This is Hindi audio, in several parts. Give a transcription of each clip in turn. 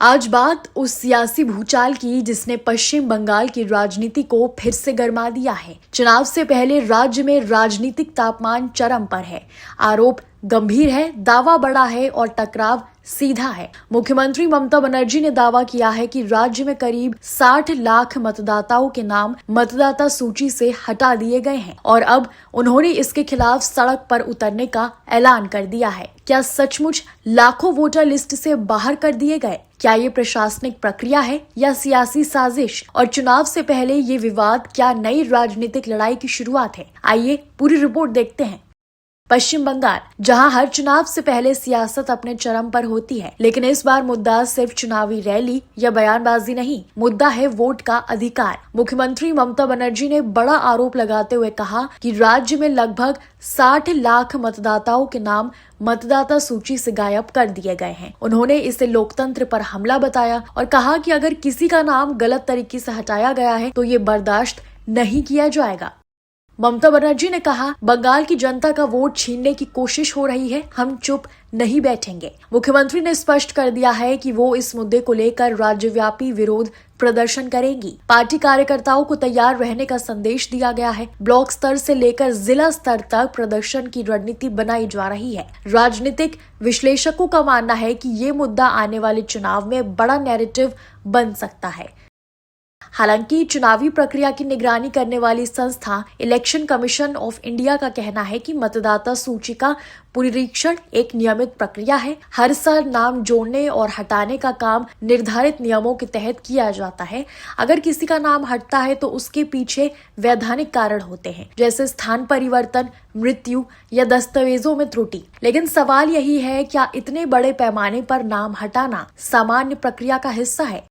आज बात उस सियासी भूचाल की जिसने पश्चिम बंगाल की राजनीति को फिर से गरमा दिया है। चुनाव से पहले राज्य में राजनीतिक तापमान चरम पर है। आरोप गंभीर है, दावा बड़ा है और टकराव सीधा है। मुख्यमंत्री ममता बनर्जी ने दावा किया है कि राज्य में करीब 60 लाख मतदाताओं के नाम मतदाता सूची से हटा दिए गए हैं और अब उन्होंने इसके खिलाफ सड़क पर उतरने का ऐलान कर दिया है। क्या सचमुच लाखों वोटर लिस्ट से बाहर कर दिए गए? क्या ये प्रशासनिक प्रक्रिया है या सियासी साजिश? और चुनाव से पहले ये विवाद क्या नई राजनीतिक लड़ाई की शुरुआत है? आइए पूरी रिपोर्ट देखते हैं। पश्चिम बंगाल, जहां हर चुनाव से पहले सियासत अपने चरम पर होती है, लेकिन इस बार मुद्दा सिर्फ चुनावी रैली या बयानबाजी नहीं, मुद्दा है वोट का अधिकार। मुख्यमंत्री ममता बनर्जी ने बड़ा आरोप लगाते हुए कहा कि राज्य में लगभग 60 लाख मतदाताओं के नाम मतदाता सूची से गायब कर दिए गए हैं। उन्होंने इसे लोकतंत्र पर हमला बताया और कहा कि अगर किसी का नाम गलत तरीके से हटाया गया है तो ये बर्दाश्त नहीं किया जाएगा। ममता बनर्जी ने कहा, बंगाल की जनता का वोट छीनने की कोशिश हो रही है, हम चुप नहीं बैठेंगे। मुख्यमंत्री ने स्पष्ट कर दिया है कि वो इस मुद्दे को लेकर राज्यव्यापी विरोध प्रदर्शन करेंगी। पार्टी कार्यकर्ताओं को तैयार रहने का संदेश दिया गया है। ब्लॉक स्तर से लेकर जिला स्तर तक प्रदर्शन की रणनीति बनाई जा रही है। राजनीतिक विश्लेषकों का मानना है कि ये मुद्दा आने वाले चुनाव में बड़ा नैरेटिव बन सकता है। हालांकि चुनावी प्रक्रिया की निगरानी करने वाली संस्था इलेक्शन कमीशन ऑफ इंडिया का कहना है कि मतदाता सूची का पुनरीक्षण एक नियमित प्रक्रिया है। हर साल नाम जोड़ने और हटाने का काम निर्धारित नियमों के तहत किया जाता है। अगर किसी का नाम हटता है तो उसके पीछे वैधानिक कारण होते हैं, जैसे स्थान परिवर्तन, मृत्यु या दस्तावेजों में त्रुटि। लेकिन सवाल यही है, क्या इतने बड़े पैमाने पर नाम हटाना सामान्य प्रक्रिया का हिस्सा है?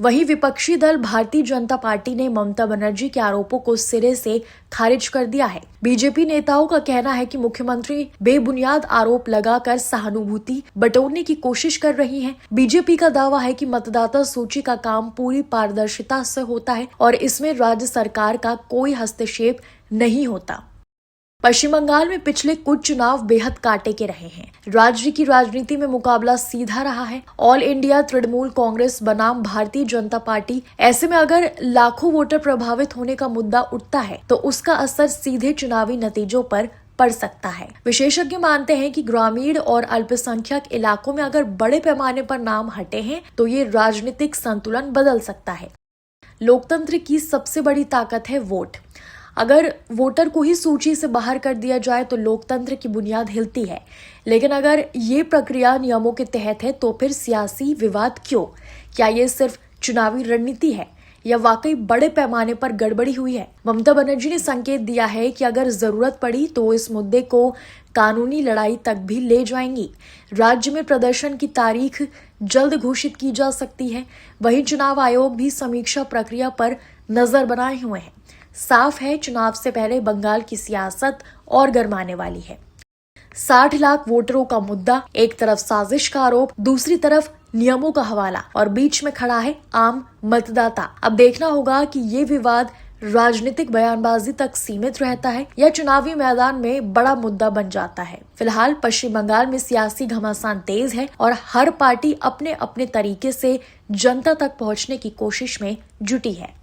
वहीं विपक्षी दल भारतीय जनता पार्टी ने ममता बनर्जी के आरोपों को सिरे से खारिज कर दिया है। बीजेपी नेताओं का कहना है कि मुख्यमंत्री बेबुनियाद आरोप लगाकर सहानुभूति बटोरने की कोशिश कर रही हैं। बीजेपी का दावा है कि मतदाता सूची का काम पूरी पारदर्शिता से होता है और इसमें राज्य सरकार का कोई हस्तक्षेप नहीं होता। पश्चिम बंगाल में पिछले कुछ चुनाव बेहद कांटे के रहे हैं। राज्य की राजनीति में मुकाबला सीधा रहा है। ऑल इंडिया तृणमूल कांग्रेस बनाम भारतीय जनता पार्टी, ऐसे में अगर लाखों वोटर प्रभावित होने का मुद्दा उठता है तो उसका असर सीधे चुनावी नतीजों पर पड़ सकता है। विशेषज्ञ मानते हैं कि ग्रामीण और अल्पसंख्यक इलाकों में अगर बड़े पैमाने पर नाम हटे हैं तो ये राजनीतिक संतुलन बदल सकता है। लोकतंत्र की सबसे बड़ी ताकत है वोट। अगर वोटर को ही सूची से बाहर कर दिया जाए तो लोकतंत्र की बुनियाद हिलती है। लेकिन अगर ये प्रक्रिया नियमों के तहत है तो फिर सियासी विवाद क्यों? क्या ये सिर्फ चुनावी रणनीति है या वाकई बड़े पैमाने पर गड़बड़ी हुई है? ममता बनर्जी ने संकेत दिया है कि अगर जरूरत पड़ी तो इस मुद्दे को कानूनी लड़ाई तक भी ले जाएंगी। राज्य में प्रदर्शन की तारीख जल्द घोषित की जा सकती है। वहीं चुनाव आयोग भी समीक्षा प्रक्रिया पर नजर बनाए हुए हैं। साफ है, चुनाव से पहले बंगाल की सियासत और गरमाने वाली है। 60 लाख वोटरों का मुद्दा, एक तरफ साजिश का आरोप, दूसरी तरफ नियमों का हवाला और बीच में खड़ा है आम मतदाता। अब देखना होगा कि ये विवाद राजनीतिक बयानबाजी तक सीमित रहता है या चुनावी मैदान में बड़ा मुद्दा बन जाता है। फिलहाल पश्चिम बंगाल में सियासी घमासान तेज है और हर पार्टी अपने अपने तरीके से जनता तक पहुंचने की कोशिश में जुटी है।